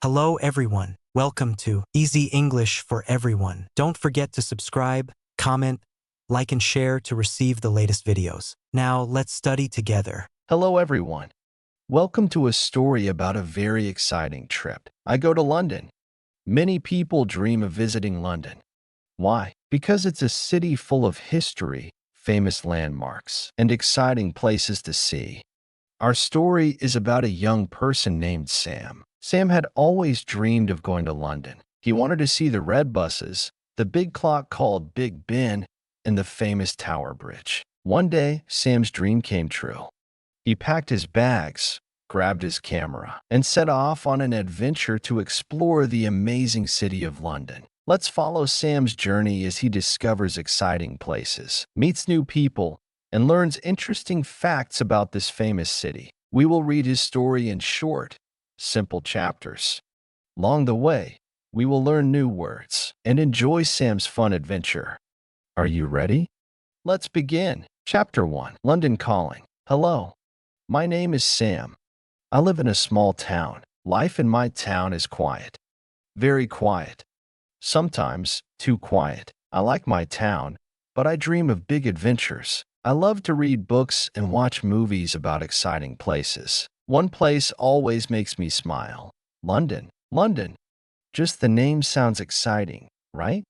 Hello everyone, welcome to Easy English for Everyone. Don't forget to subscribe, comment, like and share to receive the latest videos. Now let's study together. Hello everyone. Welcome to a story about a very exciting trip. I go to London. Many people dream of visiting London. Why? Because it's a city full of history, famous landmarks, and exciting places to see. Our story is about a young person named Sam. Sam had always dreamed of going to London. He wanted to see the red buses, the big clock called Big Ben, and the famous Tower Bridge. One day, Sam's dream came true. He packed his bags, grabbed his camera, and set off on an adventure to explore the amazing city of London. Let's follow Sam's journey as he discovers exciting places, meets new people, and learns interesting facts about this famous city. We will read his story in short, simple chapters. Along the way, we will learn new words and enjoy Sam's fun adventure. Are you ready? Let's begin. Chapter 1. London Calling. Hello. My name is Sam. I live in a small town. Life in my town is quiet. Very quiet. Sometimes too quiet. I like my town, but I dream of big adventures. I love to read books and watch movies about exciting places. One place always makes me smile. London. London. Just the name sounds exciting, right?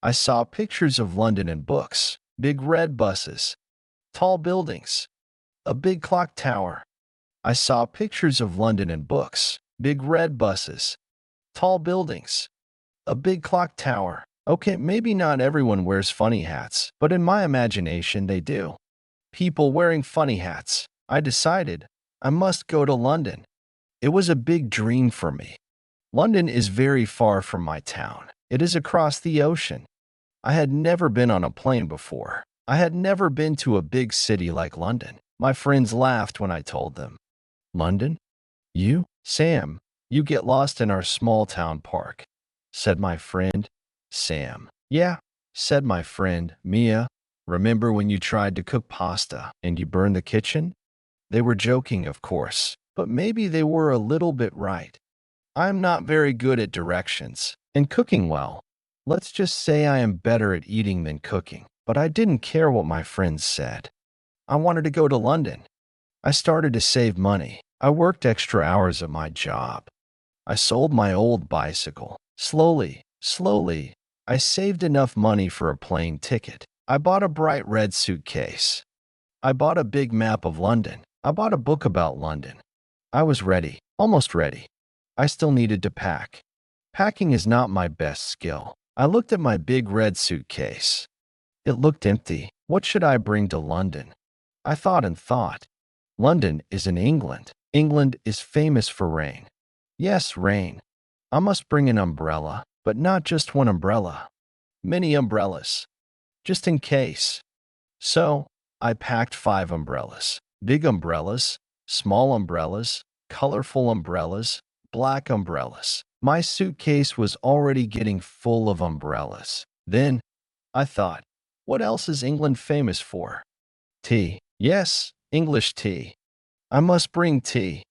I saw pictures of London in books. Big red buses. Tall buildings. A big clock tower. I saw pictures of London in books. Big red buses. Tall buildings. A big clock tower. Okay, maybe not everyone wears funny hats, but in my imagination they do. People wearing funny hats. I decided I must go to London. It was a big dream for me. London is very far from my town. It is across the ocean. I had never been on a plane before. I had never been to a big city like London. My friends laughed when I told them. London? You? Sam, you get lost in our small town park, said my friend, Sam. Yeah, said my friend, Mia. Remember when you tried to cook pasta and you burned the kitchen? They were joking, of course, but maybe they were a little bit right. I'm not very good at directions and cooking well. Let's just say I am better at eating than cooking, but I didn't care what my friends said. I wanted to go to London. I started to save money. I worked extra hours at my job. I sold my old bicycle. Slowly, I saved enough money for a plane ticket. I bought a bright red suitcase. I bought a big map of London. I bought a book about London. I was ready, almost ready. I still needed to pack. Packing is not my best skill. I looked at my big red suitcase. It looked empty. What should I bring to London? I thought and thought. London is in England. England is famous for rain. Yes, rain. I must bring an umbrella, but not just one umbrella. Many umbrellas, just in case. So, I packed 5 umbrellas. Big umbrellas, small umbrellas, colorful umbrellas, black umbrellas. My suitcase was already getting full of umbrellas. Then, I thought, what else is England famous for? Tea. Yes, English tea. I must bring tea.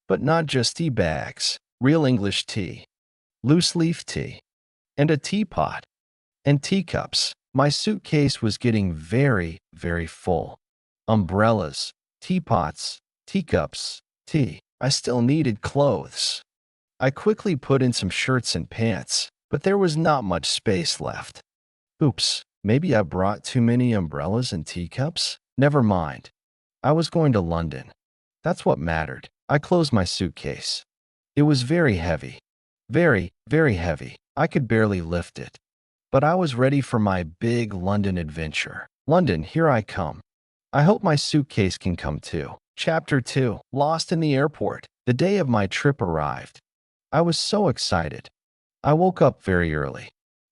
But not just tea bags. Real English tea. Loose leaf tea. And a teapot. And teacups. My suitcase was getting very, very full. Umbrellas, teapots, teacups, tea. I still needed clothes. I quickly put in some shirts and pants, but there was not much space left. Oops, maybe I brought too many umbrellas and teacups? Never mind. I was going to London. That's what mattered. I closed my suitcase. It was very heavy. Very, very heavy. I could barely lift it. But I was ready for my big London adventure. London, here I come. I hope my suitcase can come too. Chapter 2. Lost in the airport. The day of my trip arrived. I was so excited. I woke up very early.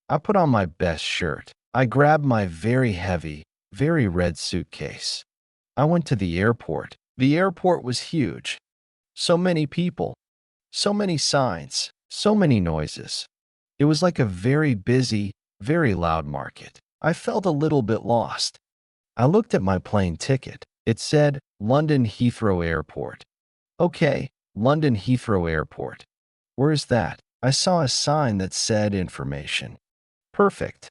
I put on my best shirt. I grabbed my very heavy, very red suitcase. I went to the airport. The airport was huge. So many people. So many signs. So many noises. It was like a very busy, very loud market. I felt a little bit lost. I looked at my plane ticket. It said, London Heathrow Airport. Okay, London Heathrow Airport. Where is that? I saw a sign that said information. Perfect.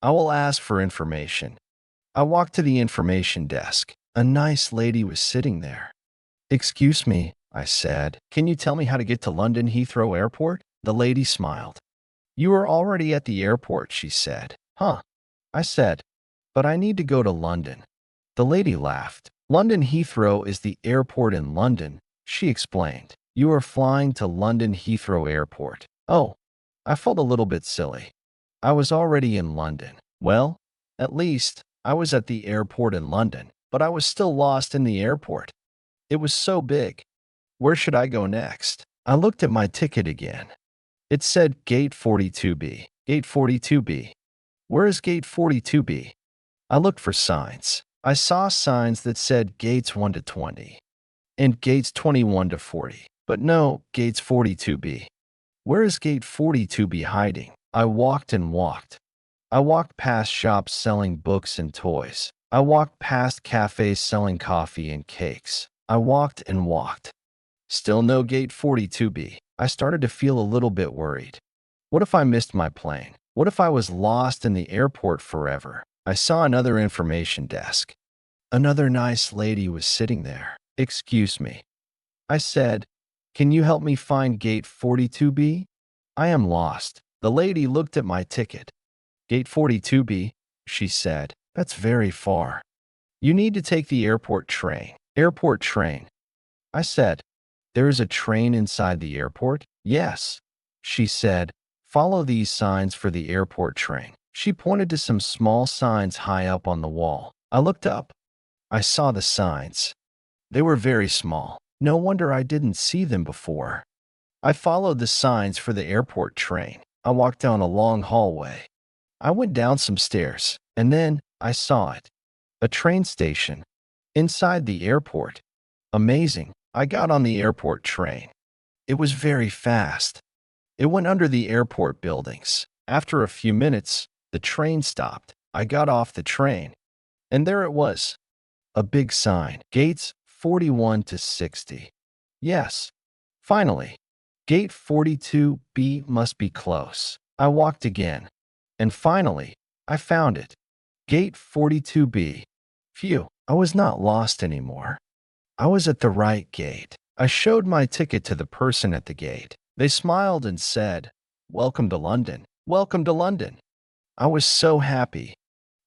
I will ask for information. I walked to the information desk. A nice lady was sitting there. Excuse me, I said. Can you tell me how to get to London Heathrow Airport? The lady smiled. You are already at the airport, she said. Huh? I said, but I need to go to London. The lady laughed. London Heathrow is the airport in London, she explained. You are flying to London Heathrow Airport. Oh, I felt a little bit silly. I was already in London. Well, at least I was at the airport in London, but I was still lost in the airport. It was so big. Where should I go next? I looked at my ticket again. It said Gate 42B. Gate 42B. Where is Gate 42B? I looked for signs. I saw signs that said Gates 1 to 20 and Gates 21 to 40, but no Gates 42B. Where is Gate 42B hiding? I walked and walked. I walked past shops selling books and toys. I walked past cafes selling coffee and cakes. I walked and walked. Still no Gate 42B. I started to feel a little bit worried. What if I missed my plane? What if I was lost in the airport forever? I saw another information desk. Another nice lady was sitting there. Excuse me. I said, can you help me find Gate 42B? I am lost. The lady looked at my ticket. Gate 42B, she said. That's very far. You need to take the airport train. Airport train. I said, there is a train inside the airport? Yes. She said, follow these signs for the airport train. She pointed to some small signs high up on the wall. I looked up. I saw the signs. They were very small. No wonder I didn't see them before. I followed the signs for the airport train. I walked down a long hallway. I went down some stairs, and then I saw it. A train station. Inside the airport. Amazing. I got on the airport train. It was very fast. It went under the airport buildings. After a few minutes, the train stopped. I got off the train. And there it was. A big sign. Gates 41 to 60. Yes. Finally. Gate 42B must be close. I walked again. And finally, I found it. Gate 42B. Phew, I was not lost anymore. I was at the right gate. I showed my ticket to the person at the gate. They smiled and said, "Welcome to London. Welcome to London." I was so happy.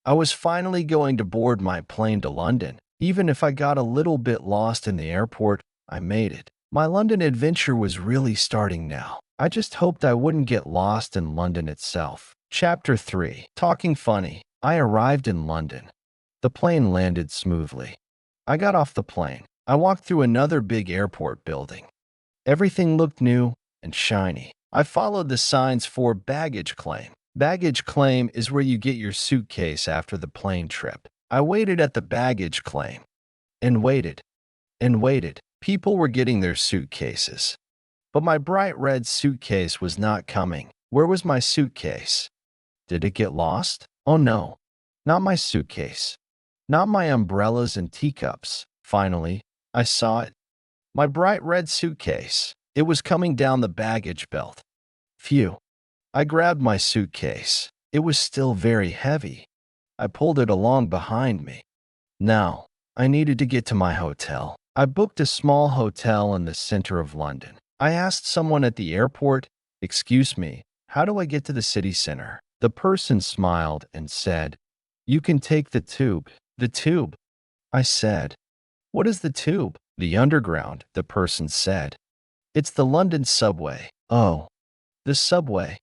I was finally going to board my plane to London. Even if I got a little bit lost in the airport, I made it. My London adventure was really starting now. I just hoped I wouldn't get lost in London itself. Chapter 3. Talking Funny. I arrived in London. The plane landed smoothly. I got off the plane. I walked through another big airport building. Everything looked new and shiny. I followed the signs for baggage claim. Baggage claim is where you get your suitcase after the plane trip. I waited at the baggage claim and waited and waited. People were getting their suitcases. But my bright red suitcase was not coming. Where was my suitcase? Did it get lost? Oh no, not my suitcase. Not my umbrellas and teacups. Finally, I saw it. My bright red suitcase. It was coming down the baggage belt. Phew. I grabbed my suitcase. It was still very heavy. I pulled it along behind me. Now, I needed to get to my hotel. I booked a small hotel in the center of London. I asked someone at the airport, "Excuse me, how do I get to the city center?" The person smiled and said, "You can take the tube." The tube? I said. "What is the tube?" "The underground," the person said. "It's the London subway." "Oh, the subway.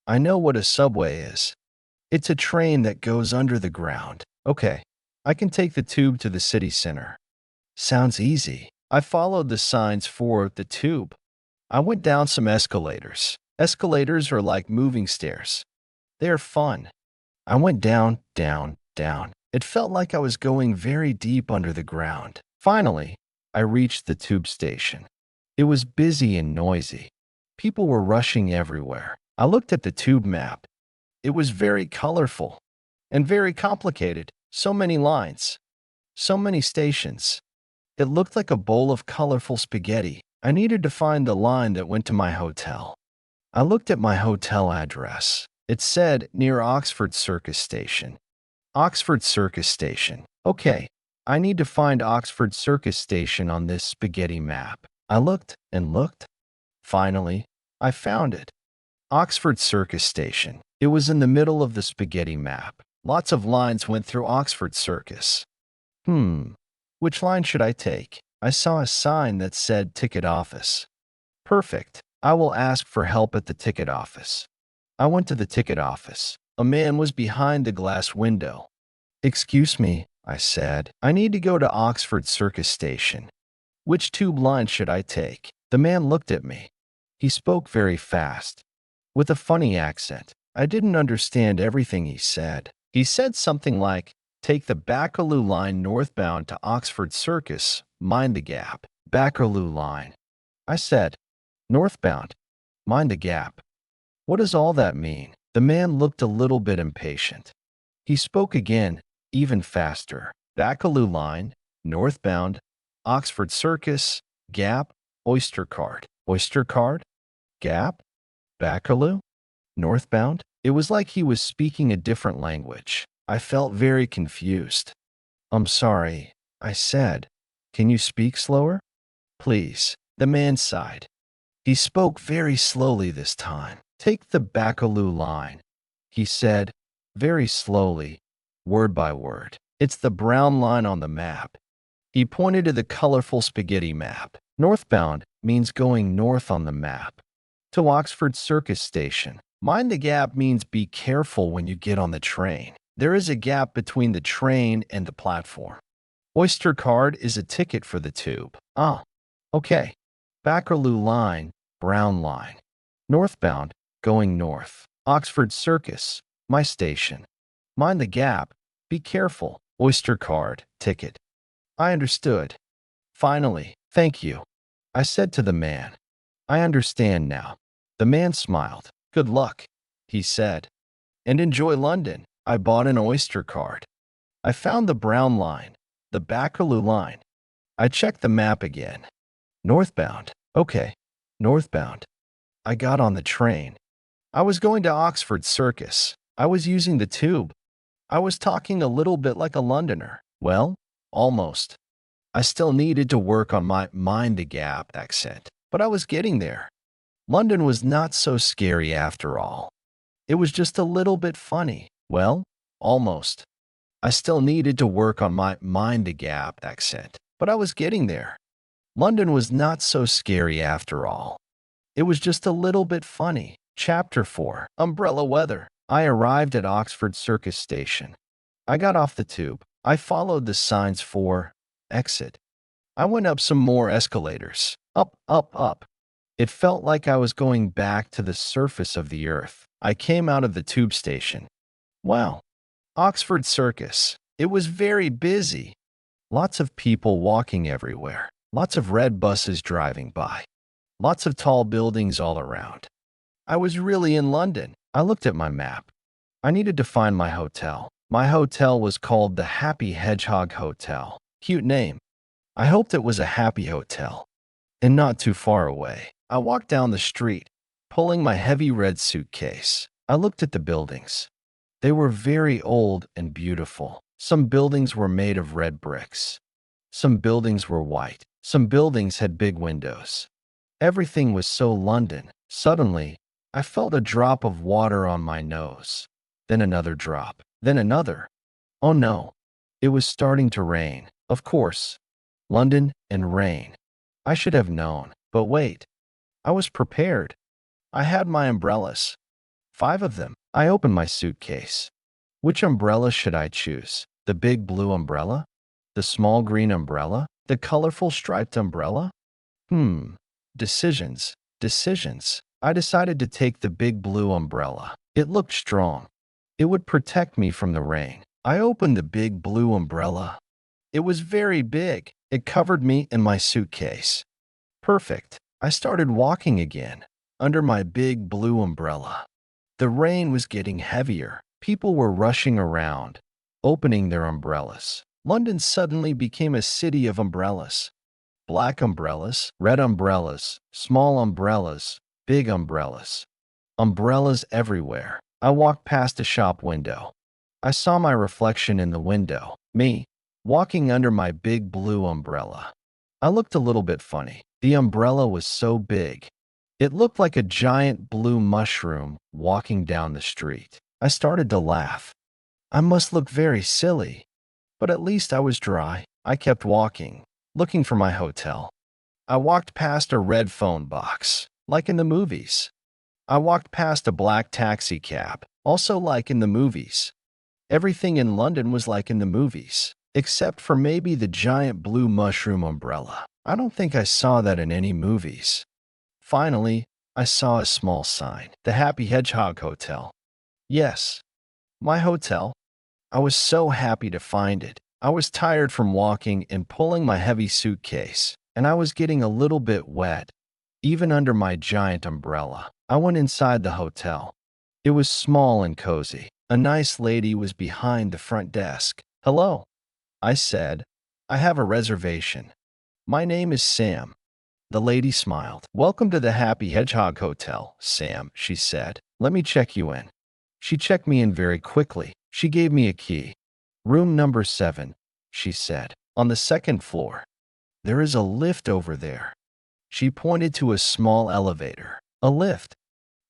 I know what a subway is. It's a train that goes under the ground." "Okay, I can take the tube to the city center." Sounds easy. I followed the signs for the tube. I went down some escalators. Escalators are like moving stairs. They are fun. I went down, down, down. It felt like I was going very deep under the ground. Finally, I reached the tube station. It was busy and noisy. People were rushing everywhere. I looked at the tube map. It was very colorful and very complicated. So many lines. So many stations. It looked like a bowl of colorful spaghetti. I needed to find the line that went to my hotel. I looked at my hotel address. It said near Oxford Circus Station. Oxford Circus Station. Okay, I need to find Oxford Circus Station on this spaghetti map. I looked and looked. Finally, I found it. Oxford Circus Station. It was in the middle of the spaghetti map. Lots of lines went through Oxford Circus. Which line should I take? I saw a sign that said ticket office. Perfect. I will ask for help at the ticket office. I went to the ticket office. A man was behind the glass window. Excuse me, I said. I need to go to Oxford Circus Station. Which tube line should I take? The man looked at me. He spoke very fast, with a funny accent. I didn't understand everything he said. He said something like, take the Bakerloo line northbound to Oxford Circus, mind the gap. Bakerloo line. I said, northbound, mind the gap. What does all that mean? The man looked a little bit impatient. He spoke again, even faster. Bakerloo line, northbound, Oxford Circus, gap, Oyster card. Oyster card? Gap? Bakerloo? Northbound? It was like he was speaking a different language. I felt very confused. I'm sorry, I said. Can you speak slower? Please. The man sighed. He spoke very slowly this time. Take the Bakerloo line, he said, very slowly, word by word. It's the brown line on the map. He pointed to the colorful spaghetti map. Northbound means going north on the map. To Oxford Circus Station. Mind the gap means be careful when you get on the train. There is a gap between the train and the platform. Oyster card is a ticket for the tube. Ah, okay. Bakerloo line, brown line. Northbound, going north. Oxford Circus, my station. Mind the gap, be careful. Oyster card, ticket. I understood. Finally, thank you, I said to the man. I understand now. The man smiled. Good luck, he said. And enjoy London. I bought an Oyster card. I found the brown line, the Bakerloo line. I checked the map again. Northbound. Okay, northbound. I got on the train. I was going to Oxford Circus. I was using the tube. I was talking a little bit like a Londoner. Well, almost. I still needed to work on my mind the gap accent, but I was getting there. London was not so scary after all. It was just a little bit funny. Well, almost. I still needed to work on my mind the gap accent, but I was getting there. London was not so scary after all. It was just a little bit funny. Chapter 4. Umbrella Weather. I arrived at Oxford Circus Station. I got off the tube. I followed the signs for exit. I went up some more escalators. Up, up, up. It felt like I was going back to the surface of the earth. I came out of the tube station. Wow. Oxford Circus. It was very busy. Lots of people walking everywhere. Lots of red buses driving by. Lots of tall buildings all around. I was really in London. I looked at my map. I needed to find my hotel. My hotel was called the Happy Hedgehog Hotel. Cute name. I hoped it was a happy hotel and not too far away. I walked down the street, pulling my heavy red suitcase. I looked at the buildings. They were very old and beautiful. Some buildings were made of red bricks. Some buildings were white. Some buildings had big windows. Everything was so London. Suddenly, I felt a drop of water on my nose. Then another drop. Then another. Oh no. It was starting to rain. Of course. London and rain. I should have known. But wait. I was prepared. I had my umbrellas. 5 of them. I opened my suitcase. Which umbrella should I choose? The big blue umbrella? The small green umbrella? The colorful striped umbrella? Decisions. Decisions. I decided to take the big blue umbrella. It looked strong. It would protect me from the rain. I opened the big blue umbrella. It was very big. It covered me and my suitcase. Perfect. I started walking again, under my big blue umbrella. The rain was getting heavier. People were rushing around, opening their umbrellas. London suddenly became a city of umbrellas. Black umbrellas, red umbrellas, small umbrellas, big umbrellas. Umbrellas everywhere. I walked past a shop window. I saw my reflection in the window, me, walking under my big blue umbrella. I looked a little bit funny. The umbrella was so big. It looked like a giant blue mushroom walking down the street. I started to laugh. I must look very silly, but at least I was dry. I kept walking, looking for my hotel. I walked past a red phone box, like in the movies. I walked past a black taxi cab, also like in the movies. Everything in London was like in the movies, except for maybe the giant blue mushroom umbrella. I don't think I saw that in any movies. Finally, I saw a small sign, the Happy Hedgehog Hotel. Yes, my hotel. I was so happy to find it. I was tired from walking and pulling my heavy suitcase, and I was getting a little bit wet, even under my giant umbrella. I went inside the hotel. It was small and cozy. A nice lady was behind the front desk. "Hello," I said. "I have a reservation. My name is Sam." The lady smiled. "Welcome to the Happy Hedgehog Hotel, Sam," she said. "Let me check you in." She checked me in very quickly. She gave me a key. "Room number 7, she said, "on the second floor. There is a lift over there." She pointed to a small elevator. A lift.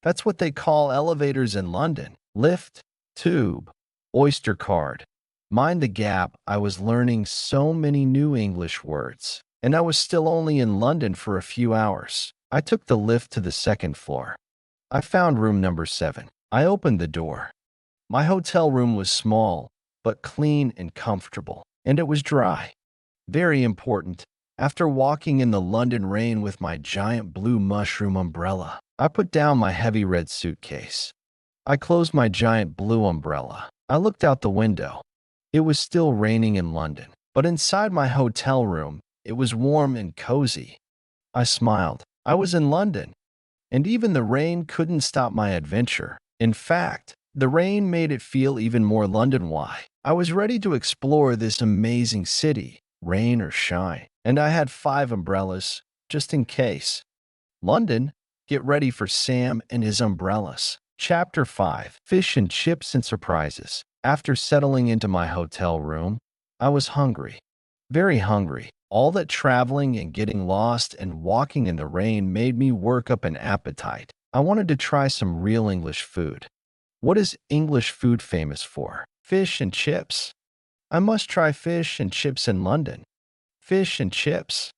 That's what they call elevators in London. Lift, tube, Oyster card. Mind the gap, I was learning so many new English words, and I was still only in London for a few hours. I took the lift to the second floor. I found room number 7. I opened the door. My hotel room was small, but clean and comfortable, and it was dry. Very important. After walking in the London rain with my giant blue mushroom umbrella, I put down my heavy red suitcase. I closed my giant blue umbrella. I looked out the window. It was still raining in London, but inside my hotel room, it was warm and cozy. I smiled. I was in London, and even the rain couldn't stop my adventure. In fact, the rain made it feel even more London-wide. I was ready to explore this amazing city, rain or shine, and I had 5 umbrellas, just in case. London, get ready for Sam and his umbrellas. Chapter 5, Fish and Chips and Surprises. After settling into my hotel room, I was hungry. Very hungry. All that traveling and getting lost and walking in the rain made me work up an appetite. I wanted to try some real English food. What is English food famous for? Fish and chips. I must try fish and chips in London. Fish and chips?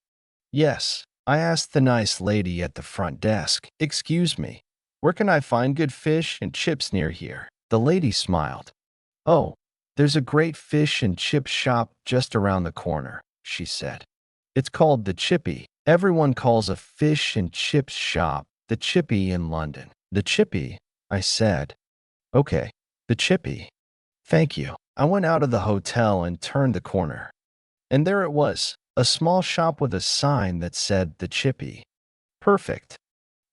Yes, I asked the nice lady at the front desk. "Excuse me, where can I find good fish and chips near here?" The lady smiled. "Oh, there's a great fish and chip shop just around the corner," she said. "It's called the Chippy. Everyone calls a fish and chips shop the Chippy in London." "The Chippy?" I said. "Okay, the Chippy. Thank you." I went out of the hotel and turned the corner. And there it was, a small shop with a sign that said the Chippy. Perfect.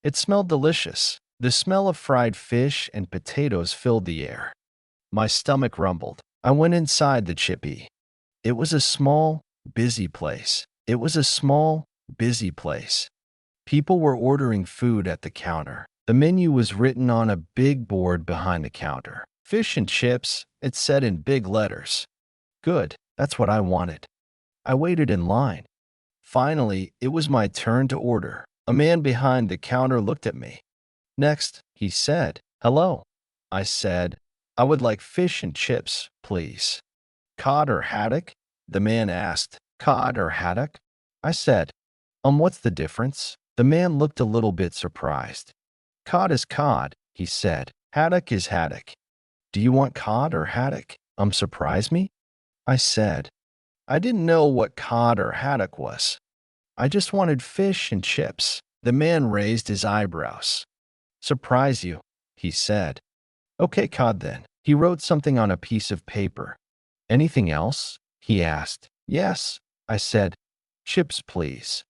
It smelled delicious. The smell of fried fish and potatoes filled the air. My stomach rumbled. I went inside the Chippy. It was a small, busy place. It was a small, busy place. People were ordering food at the counter. The menu was written on a big board behind the counter. Fish and chips, it said in big letters. Good, that's what I wanted. I waited in line. Finally, it was my turn to order. A man behind the counter looked at me. "Next," he said. "Hello." I said, "I would like fish and chips, please." "Cod or haddock?" the man asked. "Cod or haddock?" I said, what's the difference?" The man looked a little bit surprised. "Cod is cod," he said. "Haddock is haddock." "Do you want cod or haddock?" Surprise me? I said. I didn't know what cod or haddock was. I just wanted fish and chips. The man raised his eyebrows. "Surprise you," he said. "Okay, cod then." He wrote something on a piece of paper. "Anything else?" he asked. "Yes," I said. "Chips, please."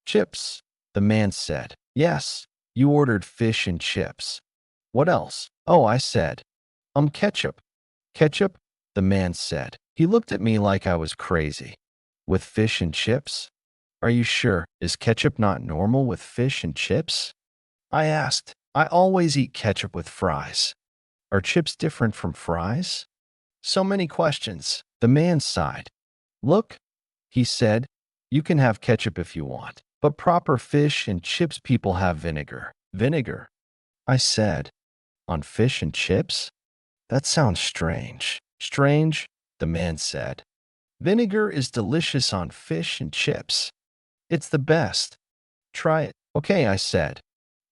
"Chips," the man said. "Yes, you ordered fish and chips. What else?" "Oh," I said. Ketchup." "Ketchup?" the man said. He looked at me like I was crazy. "With fish and chips?" Are you sure? Is ketchup not normal with fish and chips? I asked. I always eat ketchup with fries. Are chips different from fries? So many questions. The man sighed. Look, he said, you can have ketchup if you want, but proper fish and chips people have vinegar. Vinegar? I said. On fish and chips? That sounds strange. Strange, the man said. Vinegar is delicious on fish and chips. It's the best. Try it. Okay, I said.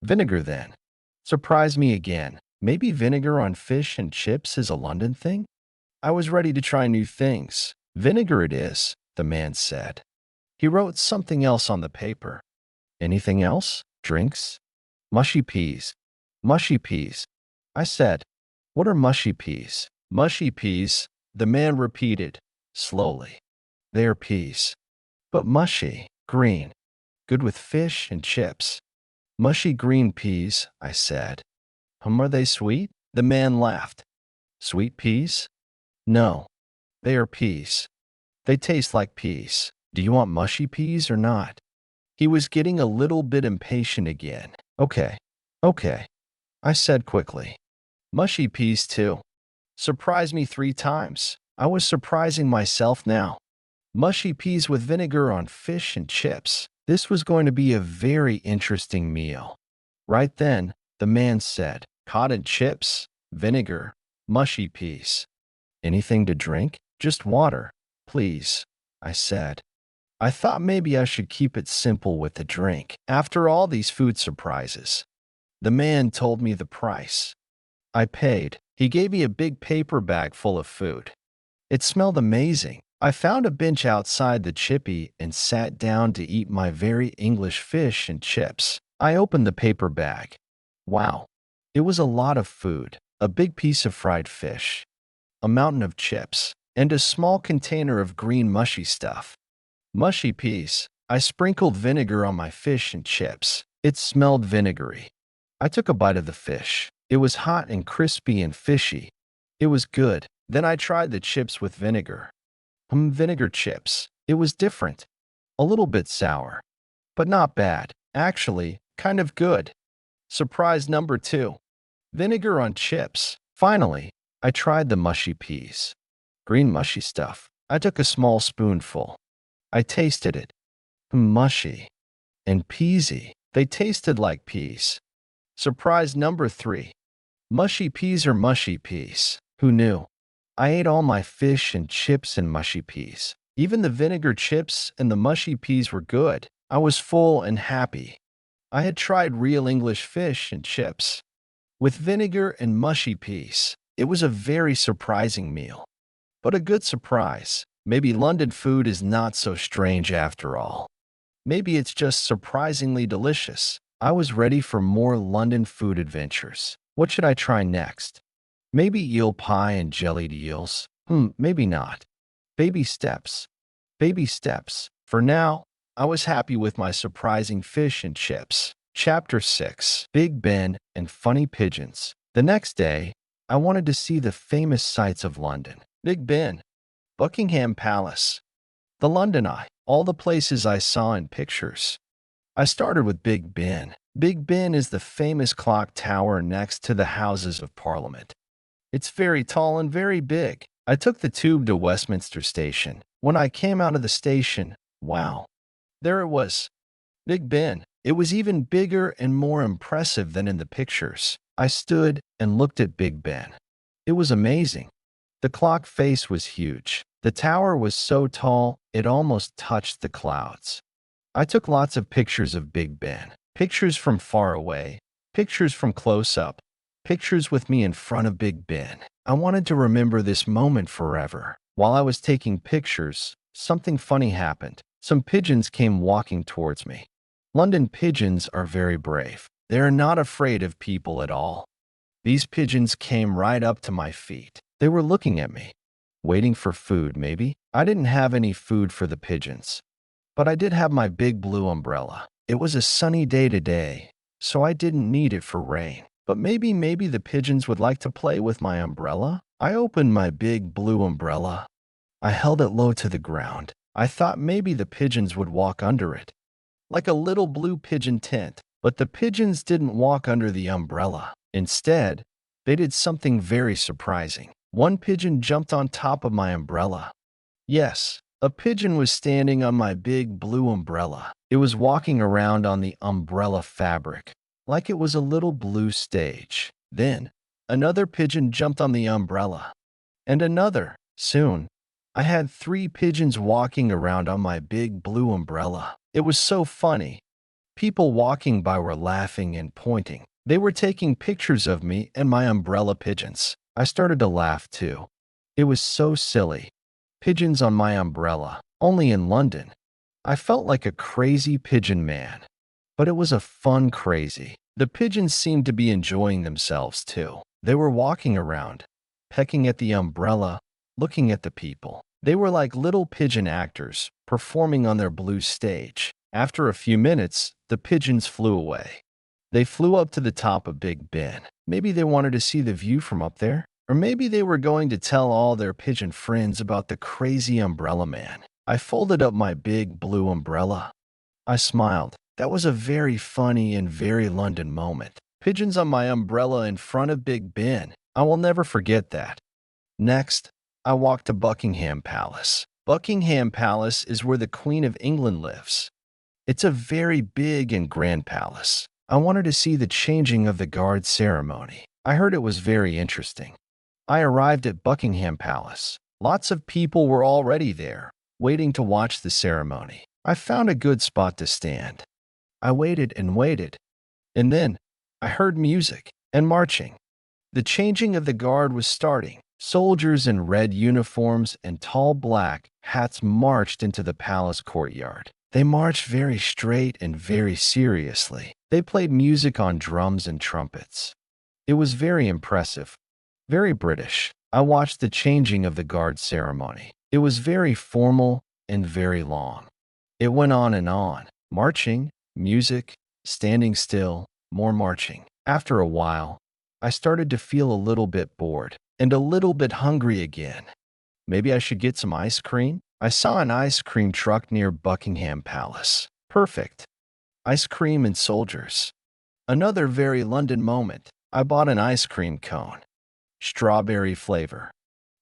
Vinegar then. Surprise me again. Maybe vinegar on fish and chips is a London thing? I was ready to try new things. Vinegar it is, the man said. He wrote something else on the paper. Anything else? Drinks? Mushy peas. Mushy peas. I said, what are mushy peas? Mushy peas, the man repeated, slowly. They are peas. But mushy, green. Good with fish and chips. Mushy green peas, I said. Are they sweet? The man laughed. Sweet peas? No, they are peas. They taste like peas. Do you want mushy peas or not? He was getting a little bit impatient again. Okay, I said quickly. Mushy peas too. Surprise me 3 times. I was surprising myself now. Mushy peas with vinegar on fish and chips. This was going to be a very interesting meal. Right then, the man said, cotton chips, vinegar, mushy peas. Anything to drink? Just water, please, I said. I thought maybe I should keep it simple with the drink. After all these food surprises, the man told me the price. I paid. He gave me a big paper bag full of food. It smelled amazing. I found a bench outside the chippy and sat down to eat my very English fish and chips. I opened the paper bag. Wow, it was a lot of food. A big piece of fried fish, a mountain of chips, and a small container of green mushy stuff. Mushy peas. I sprinkled vinegar on my fish and chips. It smelled vinegary. I took a bite of the fish. It was hot and crispy and fishy. It was good. Then I tried the chips with vinegar. Vinegar chips. It was different. A little bit sour. But not bad. Actually, kind of good. Surprise number 2. Vinegar on chips. Finally, I tried the mushy peas. Green mushy stuff. I took a small spoonful. I tasted it. Mushy. And peasy. They tasted like peas. Surprise number 3. Mushy peas are mushy peas. Who knew? I ate all my fish and chips and mushy peas. Even the vinegar chips and the mushy peas were good. I was full and happy. I had tried real English fish and chips with vinegar and mushy peas. It was a very surprising meal, but a good surprise. Maybe London food is not so strange after all. Maybe it's just surprisingly delicious. I was ready for more London food adventures. What should I try next? Maybe eel pie and jellied eels? Maybe not. Baby steps. Baby steps. For now, I was happy with my surprising fish and chips. Chapter 6. Big Ben and Funny Pigeons. The next day, I wanted to see the famous sights of London. Big Ben, Buckingham Palace, the London Eye, all the places I saw in pictures. I started with Big Ben. Big Ben is the famous clock tower next to the Houses of Parliament. It's very tall and very big. I took the tube to Westminster Station. When I came out of the station, wow, there it was. Big Ben. It was even bigger and more impressive than in the pictures. I stood and looked at Big Ben. It was amazing. The clock face was huge. The tower was so tall, it almost touched the clouds. I took lots of pictures of Big Ben. Pictures from far away, pictures from close up, pictures with me in front of Big Ben. I wanted to remember this moment forever. While I was taking pictures, something funny happened. Some pigeons came walking towards me. London pigeons are very brave. They are not afraid of people at all. These pigeons came right up to my feet. They were looking at me, waiting for food maybe. I didn't have any food for the pigeons, but I did have my big blue umbrella. It was a sunny day today, so I didn't need it for rain. But maybe the pigeons would like to play with my umbrella. I opened my big blue umbrella. I held it low to the ground. I thought maybe the pigeons would walk under it, like a little blue pigeon tent. But the pigeons didn't walk under the umbrella. Instead, they did something very surprising. One pigeon jumped on top of my umbrella. Yes, a pigeon was standing on my big blue umbrella. It was walking around on the umbrella fabric, like it was a little blue stage. Then, another pigeon jumped on the umbrella, and another. Soon, I had 3 pigeons walking around on my big blue umbrella. It was so funny. People walking by were laughing and pointing. They were taking pictures of me and my umbrella pigeons. I started to laugh too. It was so silly. Pigeons on my umbrella, only in London. I felt like a crazy pigeon man. But it was a fun crazy. The pigeons seemed to be enjoying themselves too. They were walking around, pecking at the umbrella, looking at the people. They were like little pigeon actors, performing on their blue stage. After a few minutes, the pigeons flew away. They flew up to the top of Big Ben. Maybe they wanted to see the view from up there. Or maybe they were going to tell all their pigeon friends about the crazy umbrella man. I folded up my big blue umbrella. I smiled. That was a very funny and very London moment. Pigeons on my umbrella in front of Big Ben. I will never forget that. Next, I walked to Buckingham Palace. Buckingham Palace is where the Queen of England lives. It's a very big and grand palace. I wanted to see the changing of the guard ceremony. I heard it was very interesting. I arrived at Buckingham Palace. Lots of people were already there, waiting to watch the ceremony. I found a good spot to stand. I waited and waited. And then, I heard music and marching. The changing of the guard was starting. Soldiers in red uniforms and tall black hats marched into the palace courtyard. They marched very straight and very seriously. They played music on drums and trumpets. It was very impressive, very British. I watched the changing of the guard ceremony. It was very formal and very long. It went on, marching, music, standing still, more marching. After a while, I started to feel a little bit bored and a little bit hungry again. Maybe I should get some ice cream? I saw an ice cream truck near Buckingham Palace. Perfect. Ice cream and soldiers. Another very London moment. I bought an ice cream cone. Strawberry flavor.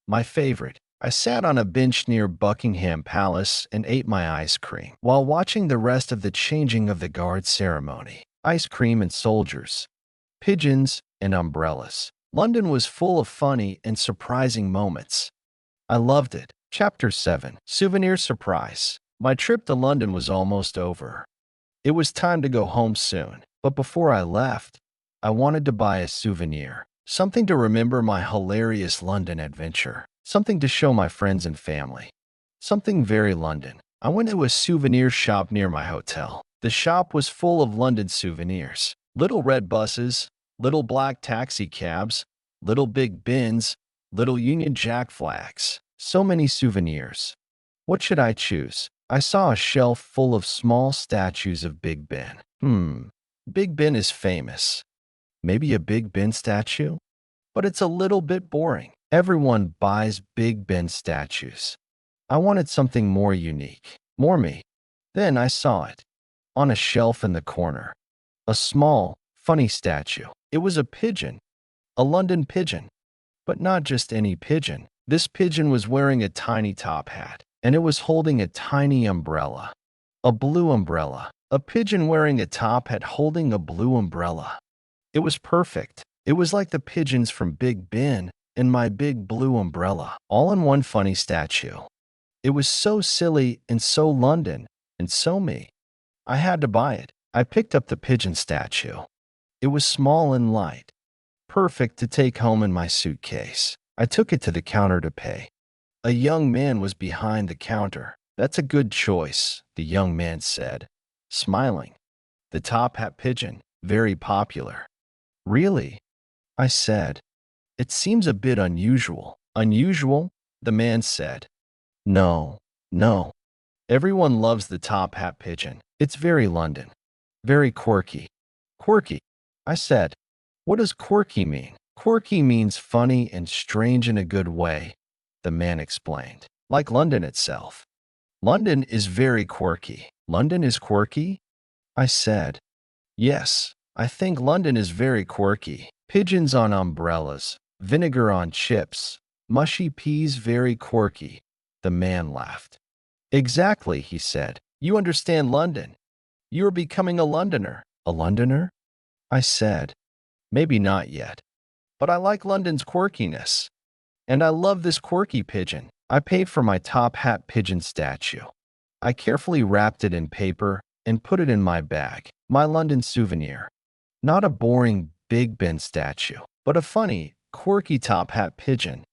My favorite. I sat on a bench near Buckingham Palace and ate my ice cream while watching the rest of the changing of the guard ceremony. Ice cream and soldiers. Pigeons and umbrellas. London was full of funny and surprising moments. I loved it. Chapter 7. Souvenir Surprise. My trip to London was almost over. It was time to go home soon, but before I left, I wanted to buy a souvenir. Something to remember my hilarious London adventure. Something to show my friends and family. Something very London. I went to a souvenir shop near my hotel. The shop was full of London souvenirs. Little red buses, little black taxi cabs, little Big Bens, little Union Jack flags. So many souvenirs. What should I choose? I saw a shelf full of small statues of Big Ben. Big Ben is famous. Maybe a Big Ben statue? But it's a little bit boring. Everyone buys Big Ben statues. I wanted something more unique, more me. Then I saw it, on a shelf in the corner. A small, funny statue. It was a pigeon, a London pigeon. But not just any pigeon. This pigeon was wearing a tiny top hat, and it was holding a tiny umbrella. A blue umbrella. A pigeon wearing a top hat holding a blue umbrella. It was perfect. It was like the pigeons from Big Ben and my big blue umbrella, all in one funny statue. It was so silly and so London and so me. I had to buy it. I picked up the pigeon statue. It was small and light, perfect to take home in my suitcase. I took it to the counter to pay. A young man was behind the counter. "That's a good choice," the young man said, smiling. "The top hat pigeon, very popular." "Really?" I said. "It seems a bit unusual." "Unusual?" the man said. No. Everyone loves the top hat pigeon. It's very London. Very quirky." "Quirky?" I said. "What does quirky mean?" "Quirky means funny and strange in a good way," the man explained. "Like London itself." London is very quirky. London is quirky? I said. Yes, I think London is very quirky. Pigeons on umbrellas, vinegar on chips, mushy peas very quirky. The man laughed. Exactly, he said. You understand London. You are becoming a Londoner. A Londoner? I said. Maybe not yet. But I like London's quirkiness. And I love this quirky pigeon. I paid for my top hat pigeon statue. I carefully wrapped it in paper and put it in my bag, my London souvenir. Not a boring Big Ben statue, but a funny, quirky top hat pigeon.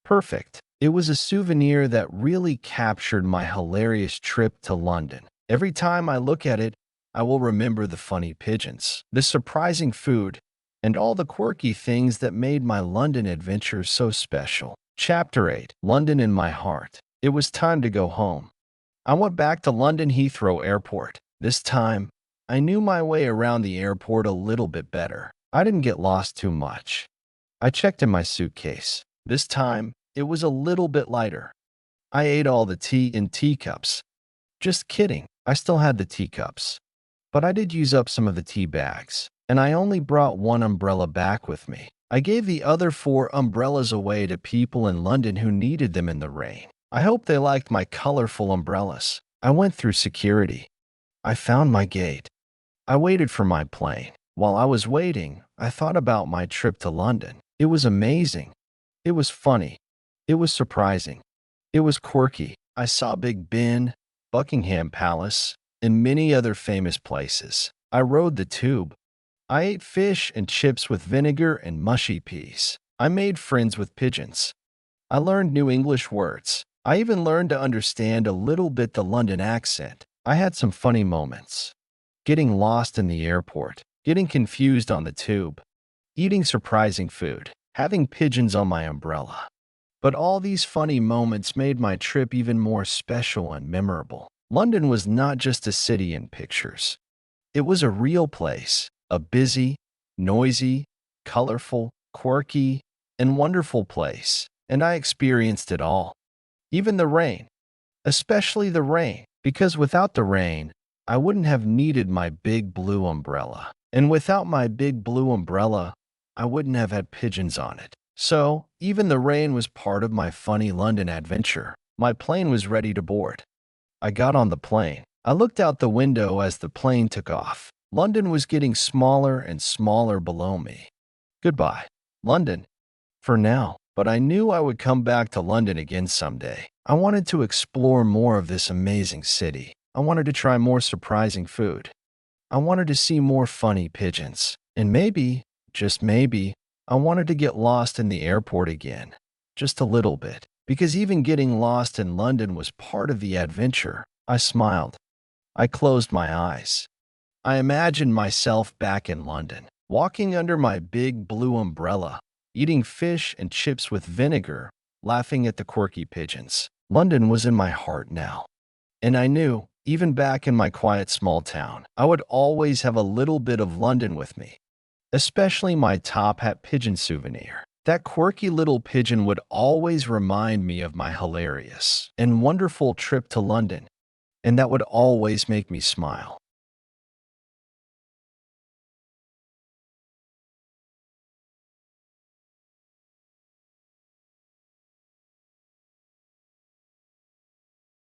Perfect. It was a souvenir that really captured my hilarious trip to London. Every time I look at it, I will remember the funny pigeons, the surprising food, and all the quirky things that made my London adventure so special. Chapter 8. London in my heart. It was time to go home. I went back to London Heathrow Airport. This time, I knew my way around the airport a little bit better. I didn't get lost too much. I checked in my suitcase. This time, it was a little bit lighter. I ate all the tea in teacups. Just kidding, I still had the teacups. But I did use up some of the tea bags, and I only brought one umbrella back with me. I gave the other 4 umbrellas away to people in London who needed them in the rain. I hope they liked my colorful umbrellas. I went through security. I found my gate. I waited for my plane. While I was waiting, I thought about my trip to London. It was amazing. It was funny. It was surprising. It was quirky. I saw Big Ben, Buckingham Palace, and many other famous places. I rode the tube. I ate fish and chips with vinegar and mushy peas. I made friends with pigeons. I learned new English words. I even learned to understand a little bit the London accent. I had some funny moments. Getting lost in the airport, getting confused on the tube, eating surprising food, having pigeons on my umbrella. But all these funny moments made my trip even more special and memorable. London was not just a city in pictures. It was a real place, a busy, noisy, colorful, quirky, and wonderful place, and I experienced it all. Even the rain, especially the rain, because without the rain, I wouldn't have needed my big blue umbrella. And without my big blue umbrella, I wouldn't have had pigeons on it. So, even the rain was part of my funny London adventure. My plane was ready to board. I got on the plane. I looked out the window as the plane took off. London was getting smaller and smaller below me. Goodbye, London, for now. But I knew I would come back to London again someday. I wanted to explore more of this amazing city. I wanted to try more surprising food. I wanted to see more funny pigeons. And maybe, just maybe, I wanted to get lost in the airport again. Just a little bit. Because even getting lost in London was part of the adventure. I smiled. I closed my eyes. I imagined myself back in London, walking under my big blue umbrella, eating fish and chips with vinegar, laughing at the quirky pigeons. London was in my heart now. And I knew, even back in my quiet small town, I would always have a little bit of London with me. Especially my top hat pigeon souvenir. That quirky little pigeon would always remind me of my hilarious and wonderful trip to London, and that would always make me smile.